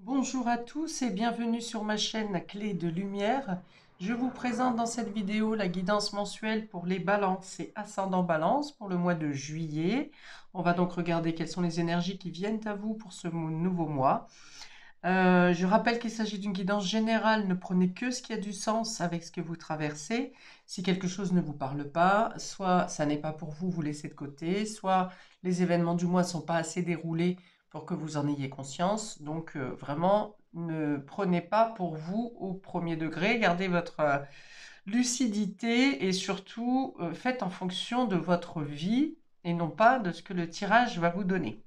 Bonjour à tous et bienvenue sur ma chaîne Clé de Lumière. Je vous présente dans cette vidéo la guidance mensuelle pour les balances et ascendant balance pour le mois de juillet. On va donc regarder quelles sont les énergies qui viennent à vous pour ce nouveau mois. Je rappelle qu'il s'agit d'une guidance générale, ne prenez que ce qui a du sens avec ce que vous traversez. Si quelque chose ne vous parle pas, soit ça n'est pas pour vous, vous laissez de côté, soit les événements du mois ne sont pas assez déroulés pour que vous en ayez conscience. Donc vraiment, ne prenez pas pour vous au premier degré, gardez votre lucidité et surtout faites en fonction de votre vie et non pas de ce que le tirage va vous donner.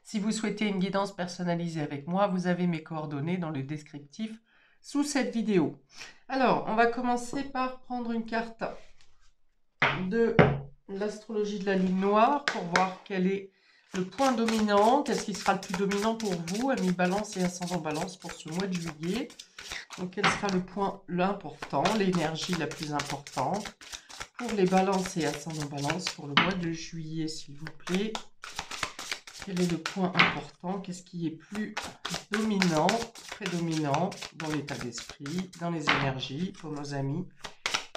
Si vous souhaitez une guidance personnalisée avec moi, vous avez mes coordonnées dans le descriptif sous cette vidéo. Alors, on va commencer par prendre une carte de l'astrologie de la lune noire pour voir quel est le point dominant, qu'est-ce qui sera le plus dominant pour vous, amis balance et ascendant balance pour ce mois de juillet. Donc, quel sera le point l'important, l'énergie la plus importante pour les balances et ascendant balance pour le mois de juillet, s'il vous plaît. Quel est le point important? Qu'est-ce qui est plus dominant, prédominant dans l'état d'esprit, dans les énergies pour nos amis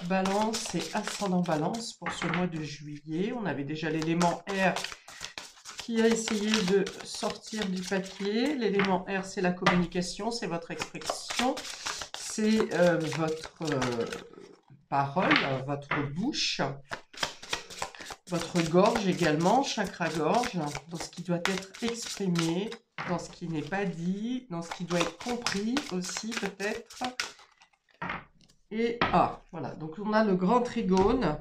Balance et ascendant balance pour ce mois de juillet. On avait déjà l'élément air qui a essayé de sortir du papier. L'élément air, c'est la communication, c'est votre expression, c'est votre parole, votre bouche. Votre gorge également, chakra-gorge, dans ce qui doit être exprimé, dans ce qui n'est pas dit, dans ce qui doit être compris aussi peut-être. Et voilà, donc on a le grand trigone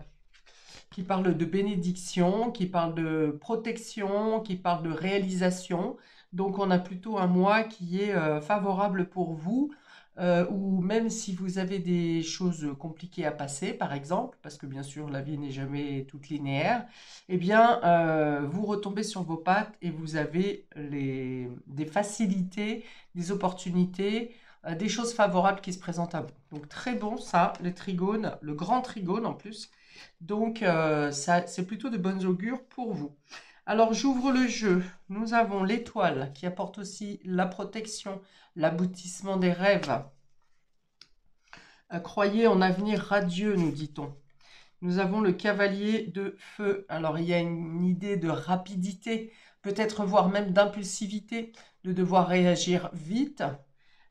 qui parle de bénédiction, qui parle de protection, qui parle de réalisation. Donc on a plutôt un mois qui est favorable pour vous, ou même si vous avez des choses compliquées à passer, par exemple, parce que bien sûr la vie n'est jamais toute linéaire, eh bien vous retombez sur vos pattes et vous avez des facilités, des opportunités, des choses favorables qui se présentent à vous. Donc très bon ça, le trigone, le grand trigone en plus. Donc c'est plutôt de bonnes augures pour vous. Alors j'ouvre le jeu. Nous avons l'étoile qui apporte aussi la protection, l'aboutissement des rêves. Croyez en avenir radieux, nous dit-on. Nous avons le cavalier de feu. Alors il y a une idée de rapidité, peut-être voire même d'impulsivité, de devoir réagir vite,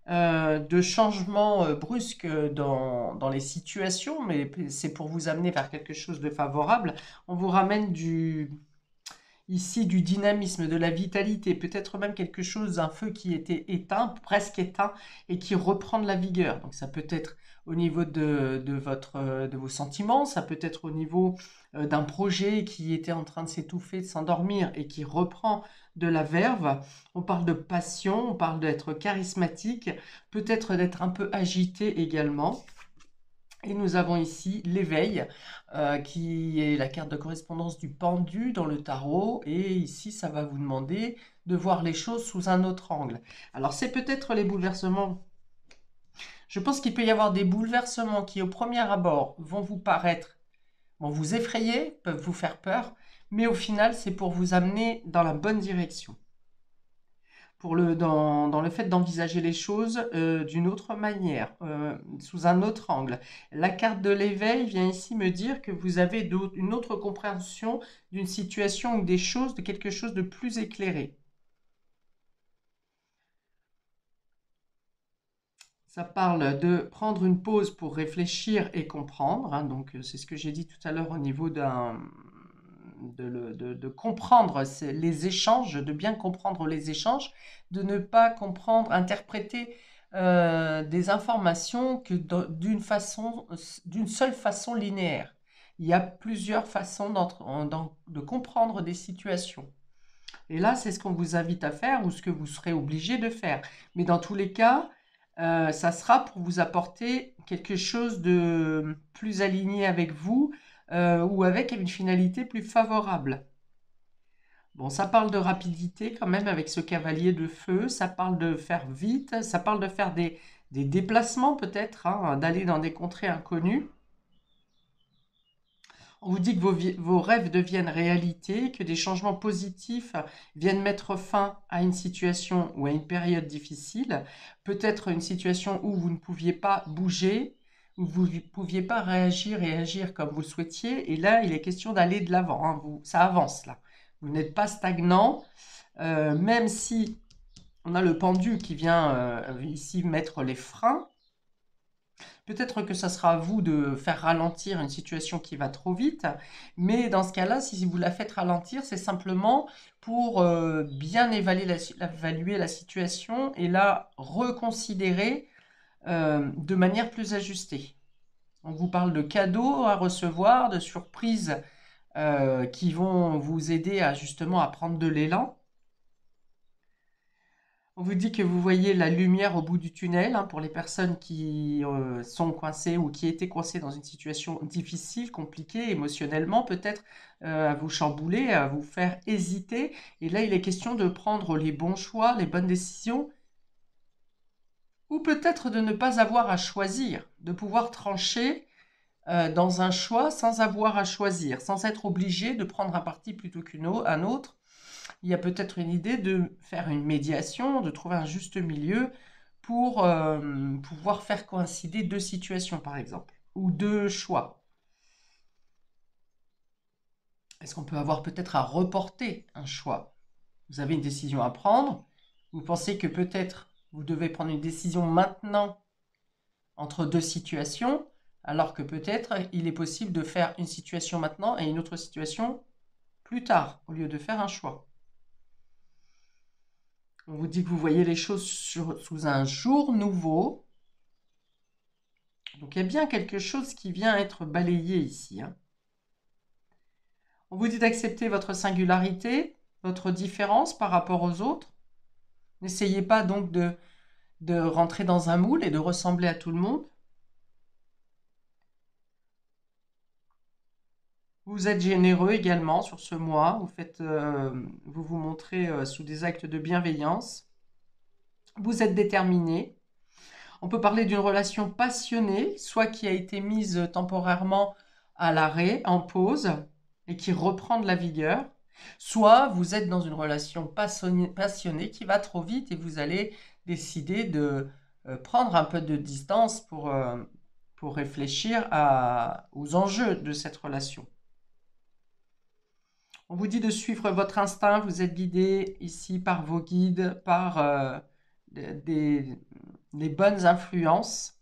de changements brusques dans les situations, mais c'est pour vous amener vers quelque chose de favorable. On vous ramène ici du dynamisme, de la vitalité, peut-être même quelque chose, un feu qui était éteint, presque éteint, et qui reprend de la vigueur. Donc ça peut être au niveau de vos sentiments, ça peut être au niveau d'un projet qui était en train de s'étouffer, de s'endormir, et qui reprend de la verve. On parle de passion, on parle d'être charismatique, peut-être d'être un peu agité également. Et nous avons ici l'éveil, qui est la carte de correspondance du pendu dans le tarot. Et ici, ça va vous demander de voir les choses sous un autre angle. Alors, c'est peut-être les bouleversements. Je pense qu'il peut y avoir des bouleversements qui, au premier abord, vont vous paraître, vont vous effrayer, peuvent vous faire peur. Mais au final, c'est pour vous amener dans la bonne direction. Dans le fait d'envisager les choses d'une autre manière, sous un autre angle. La carte de l'éveil vient ici me dire que vous avez une autre compréhension d'une situation ou des choses, de quelque chose de plus éclairé. Ça parle de prendre une pause pour réfléchir et comprendre, hein, donc c'est ce que j'ai dit tout à l'heure au niveau de comprendre les échanges, de bien comprendre les échanges, de ne pas comprendre, interpréter des informations que d'une seule façon linéaire. Il y a plusieurs façons de comprendre des situations. Et là, c'est ce qu'on vous invite à faire ou ce que vous serez obligé de faire. Mais dans tous les cas, ça sera pour vous apporter quelque chose de plus aligné avec vous ou avec une finalité plus favorable. Bon, ça parle de rapidité quand même avec ce cavalier de feu, ça parle de faire vite, ça parle de faire des déplacements peut-être, hein, d'aller dans des contrées inconnues. On vous dit que vos rêves deviennent réalité, que des changements positifs viennent mettre fin à une situation ou à une période difficile, peut-être une situation où vous ne pouviez pas bouger, où vous ne pouviez pas réagir et agir comme vous le souhaitiez, et là, il est question d'aller de l'avant, hein. Ça avance là. Vous n'êtes pas stagnant, même si on a le pendu qui vient ici mettre les freins. Peut-être que ça sera à vous de faire ralentir une situation qui va trop vite, mais dans ce cas-là, si vous la faites ralentir, c'est simplement pour bien évaluer la situation et la reconsidérer de manière plus ajustée. On vous parle de cadeaux à recevoir, de surprises qui vont vous aider à justement à prendre de l'élan. On vous dit que vous voyez la lumière au bout du tunnel, hein, pour les personnes qui sont coincées ou qui étaient coincées dans une situation difficile, compliquée, émotionnellement peut-être, à vous chambouler, à vous faire hésiter. Et là, il est question de prendre les bons choix, les bonnes décisions, ou peut-être de ne pas avoir à choisir, de pouvoir trancher dans un choix sans avoir à choisir, sans être obligé de prendre un parti plutôt qu'un autre. Il y a peut-être une idée de faire une médiation, de trouver un juste milieu pour pouvoir faire coïncider deux situations, par exemple, ou deux choix. Est-ce qu'on peut avoir peut-être à reporter un choix? Vous avez une décision à prendre, vous pensez que peut-être vous devez prendre une décision maintenant entre deux situations, alors que peut-être il est possible de faire une situation maintenant et une autre situation plus tard, au lieu de faire un choix. On vous dit que vous voyez les choses sous un jour nouveau. Donc il y a bien quelque chose qui vient être balayé ici, hein. On vous dit d'accepter votre singularité, votre différence par rapport aux autres. N'essayez pas donc de rentrer dans un moule et de ressembler à tout le monde. Vous êtes généreux également sur ce mois. Vous vous montrez sous des actes de bienveillance. Vous êtes déterminé. On peut parler d'une relation passionnée, soit qui a été mise temporairement à l'arrêt, en pause, et qui reprend de la vigueur, soit vous êtes dans une relation passionnée qui va trop vite et vous allez décider de prendre un peu de distance pour réfléchir aux enjeux de cette relation. On vous dit de suivre votre instinct, vous êtes guidé ici par vos guides, par les bonnes influences.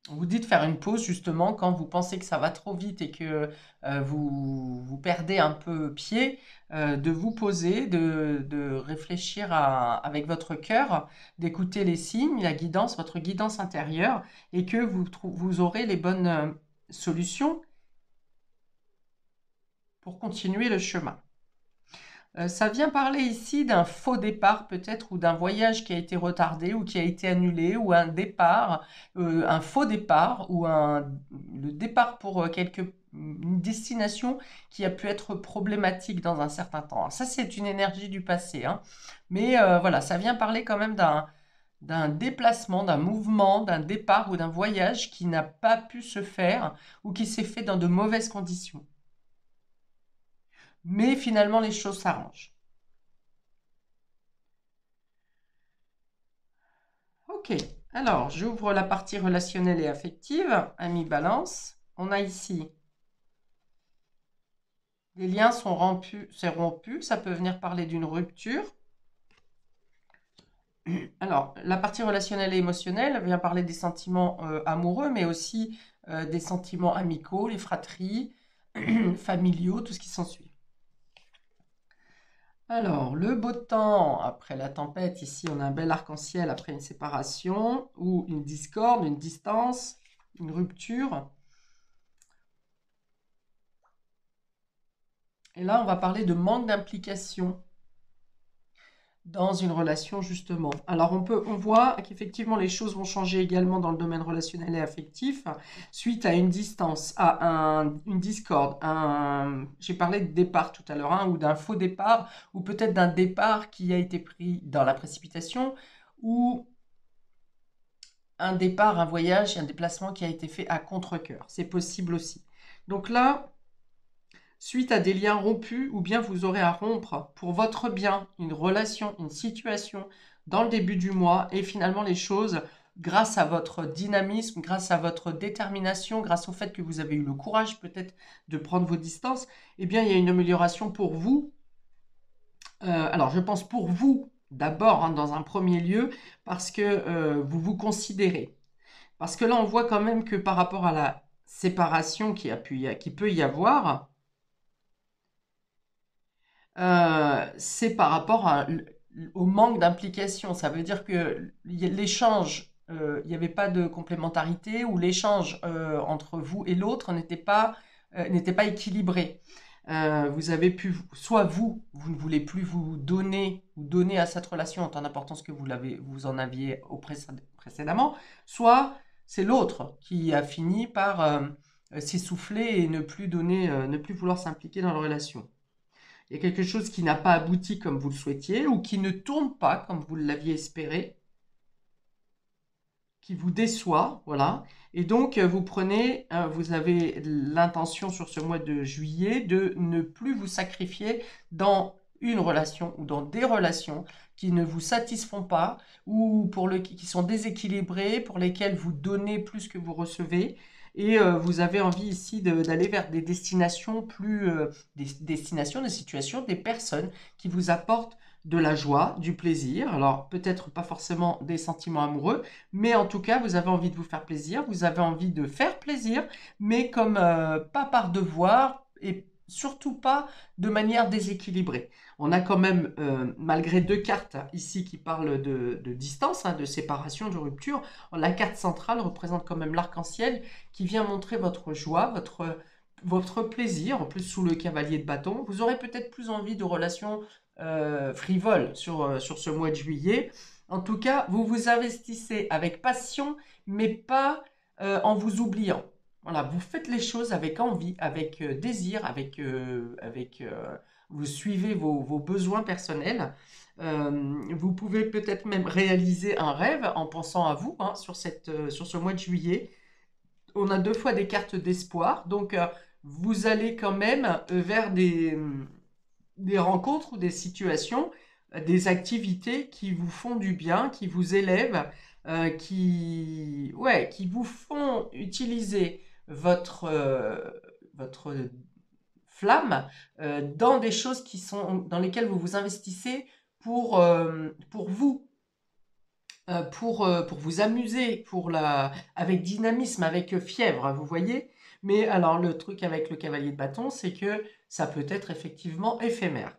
On vous dit de faire une pause justement quand vous pensez que ça va trop vite et que vous perdez un peu pied, de vous poser, de réfléchir avec votre cœur, d'écouter les signes, la guidance, votre guidance intérieure, et que vous aurez les bonnes solutions pour continuer le chemin. Ça vient parler ici d'un faux départ peut-être, ou d'un voyage qui a été retardé ou qui a été annulé, ou un départ, un faux départ, ou le départ pour une destination qui a pu être problématique dans un certain temps. Alors ça, c'est une énergie du passé, hein. Mais voilà, ça vient parler quand même d'un déplacement, d'un mouvement, d'un départ ou d'un voyage qui n'a pas pu se faire ou qui s'est fait dans de mauvaises conditions. Mais finalement, les choses s'arrangent. Ok, alors j'ouvre la partie relationnelle et affective, Ami Balance. On a ici les liens sont rompus, c'est rompu, ça peut venir parler d'une rupture. Alors, la partie relationnelle et émotionnelle vient parler des sentiments amoureux, mais aussi des sentiments amicaux, les fratries, familiaux, tout ce qui s'ensuit. Alors, le beau temps après la tempête, ici on a un bel arc-en-ciel après une séparation ou une discorde, une distance, une rupture. Et là, on va parler de manque d'implication dans une relation, justement. Alors, on voit qu'effectivement, les choses vont changer également dans le domaine relationnel et affectif suite à une distance, à une discorde. J'ai parlé de départ tout à l'heure, hein, ou d'un faux départ, ou peut-être d'un départ qui a été pris dans la précipitation, ou un départ, un voyage, un déplacement qui a été fait à contre-cœur. C'est possible aussi. Donc là, suite à des liens rompus, ou bien vous aurez à rompre pour votre bien une relation, une situation dans le début du mois, et finalement les choses, grâce à votre dynamisme, grâce à votre détermination, grâce au fait que vous avez eu le courage peut-être de prendre vos distances, eh bien il y a une amélioration pour vous. Alors je pense pour vous d'abord, hein, dans un premier lieu, parce que vous vous considérez. Parce que là on voit quand même que par rapport à la séparation qui peut y avoir, c'est par rapport au manque d'implication. Ça veut dire que l'échange, il n'y avait pas de complémentarité ou l'échange entre vous et l'autre n'était pas équilibré. Vous avez pu, soit vous ne voulez plus vous donner ou donner à cette relation autant d'importance que vous en aviez précédemment, soit c'est l'autre qui a fini par s'essouffler et ne plus donner, ne plus vouloir s'impliquer dans la relation. Il y a quelque chose qui n'a pas abouti comme vous le souhaitiez ou qui ne tourne pas comme vous l'aviez espéré, qui vous déçoit, voilà. Et donc, vous avez l'intention sur ce mois de juillet de ne plus vous sacrifier dans une relation ou dans des relations qui ne vous satisfont pas ou qui sont déséquilibrées, pour lesquelles vous donnez plus que vous recevez. Et vous avez envie ici d'aller vers des destinations des destinations, des situations, des personnes qui vous apportent de la joie, du plaisir. Alors peut-être pas forcément des sentiments amoureux, mais en tout cas vous avez envie de vous faire plaisir, vous avez envie de faire plaisir, mais comme pas par devoir et surtout pas de manière déséquilibrée. On a quand même, malgré deux cartes ici qui parlent de distance, hein, de séparation, de rupture, la carte centrale représente quand même l'arc-en-ciel qui vient montrer votre joie, votre plaisir, en plus sous le cavalier de bâton. Vous aurez peut-être plus envie de relations frivoles sur ce mois de juillet. En tout cas, vous vous investissez avec passion, mais pas en vous oubliant. Voilà, vous faites les choses avec envie, avec désir, vous suivez vos besoins personnels. Vous pouvez peut-être même réaliser un rêve en pensant à vous, hein, sur ce mois de juillet. On a deux fois des cartes d'espoir, donc vous allez quand même vers des rencontres ou des situations, des activités qui vous font du bien, qui vous élèvent, qui vous font utiliser votre flamme dans des choses dans lesquelles vous vous investissez pour vous. Pour vous amuser, avec dynamisme, avec fièvre, vous voyez. Mais alors le truc avec le cavalier de bâton, c'est que ça peut être effectivement éphémère.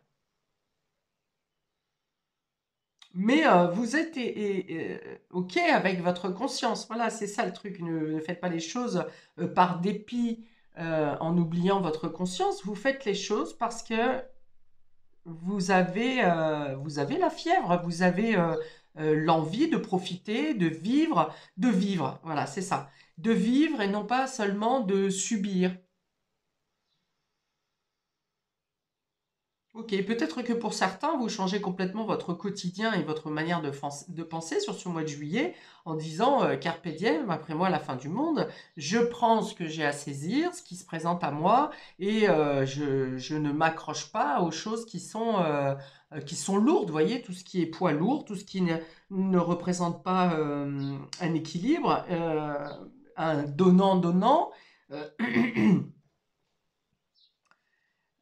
Mais vous êtes OK avec votre conscience. Voilà, c'est ça le truc. Ne faites pas les choses par dépit, en oubliant votre conscience. Vous faites les choses parce que vous avez la fièvre, vous avez l'envie de profiter, de vivre. Voilà, c'est ça. De vivre et non pas seulement de subir. Ok, peut-être que pour certains, vous changez complètement votre quotidien et votre manière de penser sur ce mois de juillet en disant Carpe diem, après moi la fin du monde, je prends ce que j'ai à saisir, ce qui se présente à moi, et je ne m'accroche pas aux choses qui sont lourdes, vous voyez, tout ce qui est poids lourd, tout ce qui ne représente pas un équilibre, un donnant-donnant.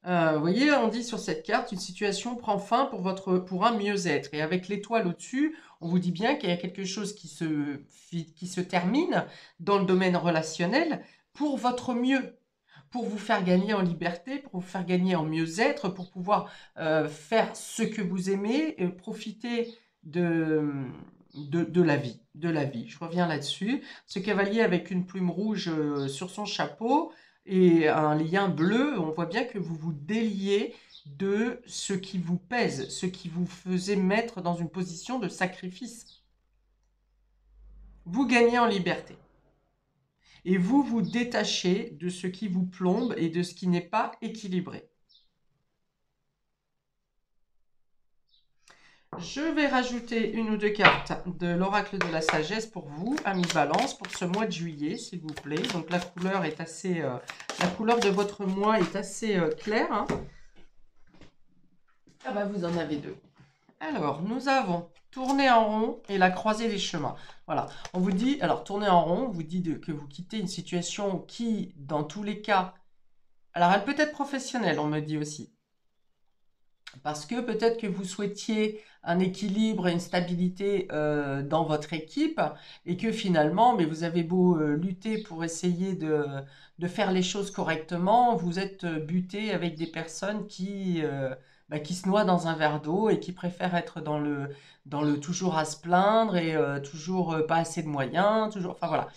euh, vous voyez, on dit sur cette carte, une situation prend fin pour un mieux-être. Et avec l'étoile au-dessus, on vous dit bien qu'il y a quelque chose qui se termine dans le domaine relationnel pour votre mieux, pour vous faire gagner en liberté, pour vous faire gagner en mieux-être, pour pouvoir faire ce que vous aimez, et profiter de la vie, de la vie. Je reviens là-dessus. Ce cavalier avec une plume rouge sur son chapeau et un lien bleu, on voit bien que vous vous déliez de ce qui vous pèse, ce qui vous faisait mettre dans une position de sacrifice. Vous gagnez en liberté. Et vous vous détachez de ce qui vous plombe et de ce qui n'est pas équilibré. Je vais rajouter une ou deux cartes de l'oracle de la sagesse pour vous, amis Balance, pour ce mois de juillet, s'il vous plaît. Donc la couleur est assez, la couleur de votre mois est assez claire. Hein. Ah bah vous en avez deux. Alors, nous avons tourner en rond et la croisée des chemins. Voilà, on vous dit, alors tourner en rond, on vous dit que vous quittez une situation qui, dans tous les cas, alors elle peut être professionnelle, on me dit aussi. Parce que peut-être que vous souhaitiez un équilibre et une stabilité dans votre équipe et que finalement, mais vous avez beau lutter pour essayer de faire les choses correctement, vous êtes buté avec des personnes qui se noient dans un verre d'eau et qui préfèrent être dans le toujours à se plaindre et toujours pas assez de moyens, toujours, enfin voilà.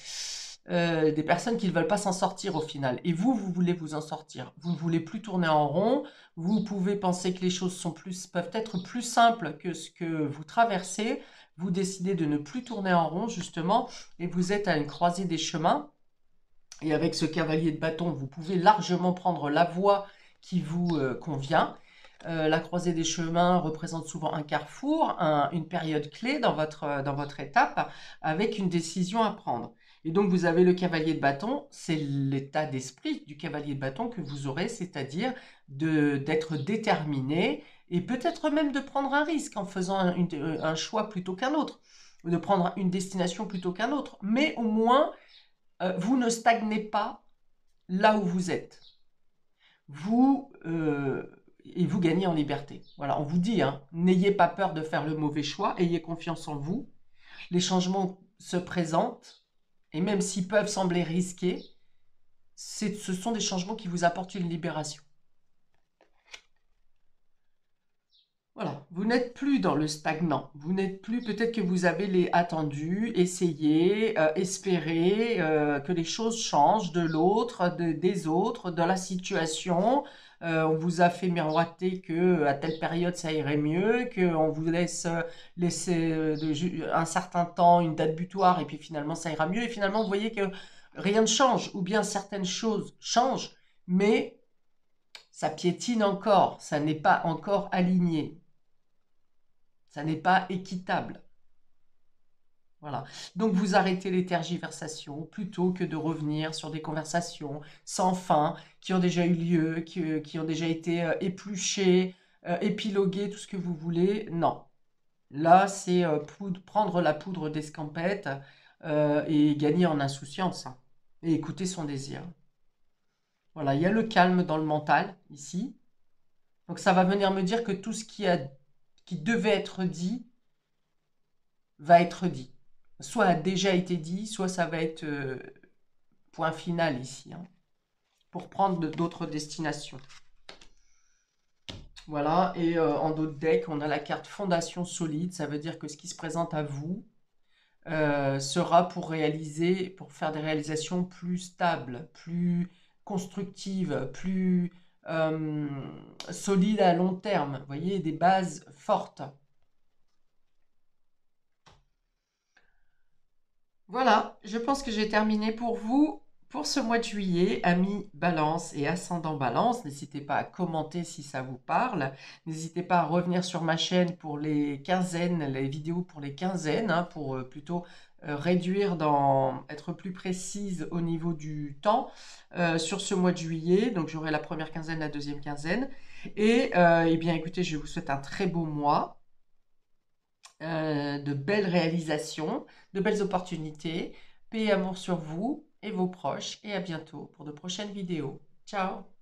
Des personnes qui ne veulent pas s'en sortir au final. Et vous, vous voulez vous en sortir. Vous ne voulez plus tourner en rond. Vous pouvez penser que les choses peuvent être plus simples que ce que vous traversez. Vous décidez de ne plus tourner en rond, justement, et vous êtes à une croisée des chemins. Et avec ce cavalier de bâton, vous pouvez largement prendre la voie qui vous convient. La croisée des chemins représente souvent un carrefour, une période clé dans votre étape, avec une décision à prendre. Et donc, vous avez le cavalier de bâton, c'est l'état d'esprit du cavalier de bâton que vous aurez, c'est-à-dire d'être déterminé et peut-être même de prendre un risque en faisant un choix plutôt qu'un autre, ou de prendre une destination plutôt qu'un autre. Mais au moins, vous ne stagnez pas là où vous êtes. Et vous gagnez en liberté. Voilà, on vous dit, hein, n'ayez pas peur de faire le mauvais choix, ayez confiance en vous. Les changements se présentent, et même s'ils peuvent sembler risqués, ce sont des changements qui vous apportent une libération. Voilà, vous n'êtes plus dans le stagnant, vous n'êtes plus, peut-être que vous avez les attendus, essayé, espéré que les choses changent de l'autre, des autres, de la situation. On vous a fait miroiter que à telle période ça irait mieux, qu'on vous laisser un certain temps, une date butoir, et puis finalement ça ira mieux. Et finalement, vous voyez que rien ne change, ou bien certaines choses changent, mais ça piétine encore, ça n'est pas encore aligné. Ça n'est pas équitable. Voilà. Donc vous arrêtez les tergiversations plutôt que de revenir sur des conversations sans fin qui ont déjà eu lieu, qui ont déjà été épluchées, épiloguées, tout ce que vous voulez. Non. Là, c'est prendre la poudre d'escampette et gagner en insouciance, hein, et écouter son désir. Voilà, il y a le calme dans le mental ici. Donc ça va venir me dire que tout ce qui devait être dit va être dit. Soit a déjà été dit, soit ça va être point final ici, hein, pour prendre d'autres destinations. Voilà, et en d'autres decks, on a la carte Fondation solide, ça veut dire que ce qui se présente à vous sera pour faire des réalisations plus stables, plus constructives, plus solides à long terme, vous voyez, des bases fortes. Voilà, je pense que j'ai terminé pour vous pour ce mois de juillet, amis Balance et ascendant Balance. N'hésitez pas à commenter si ça vous parle. N'hésitez pas à revenir sur ma chaîne pour les quinzaines, les vidéos pour les quinzaines, hein, pour plutôt réduire, être plus précise au niveau du temps sur ce mois de juillet. Donc j'aurai la première quinzaine, la deuxième quinzaine. Et eh bien écoutez, je vous souhaite un très beau mois. De belles réalisations, de belles opportunités. Paix et amour sur vous et vos proches. Et à bientôt pour de prochaines vidéos. Ciao!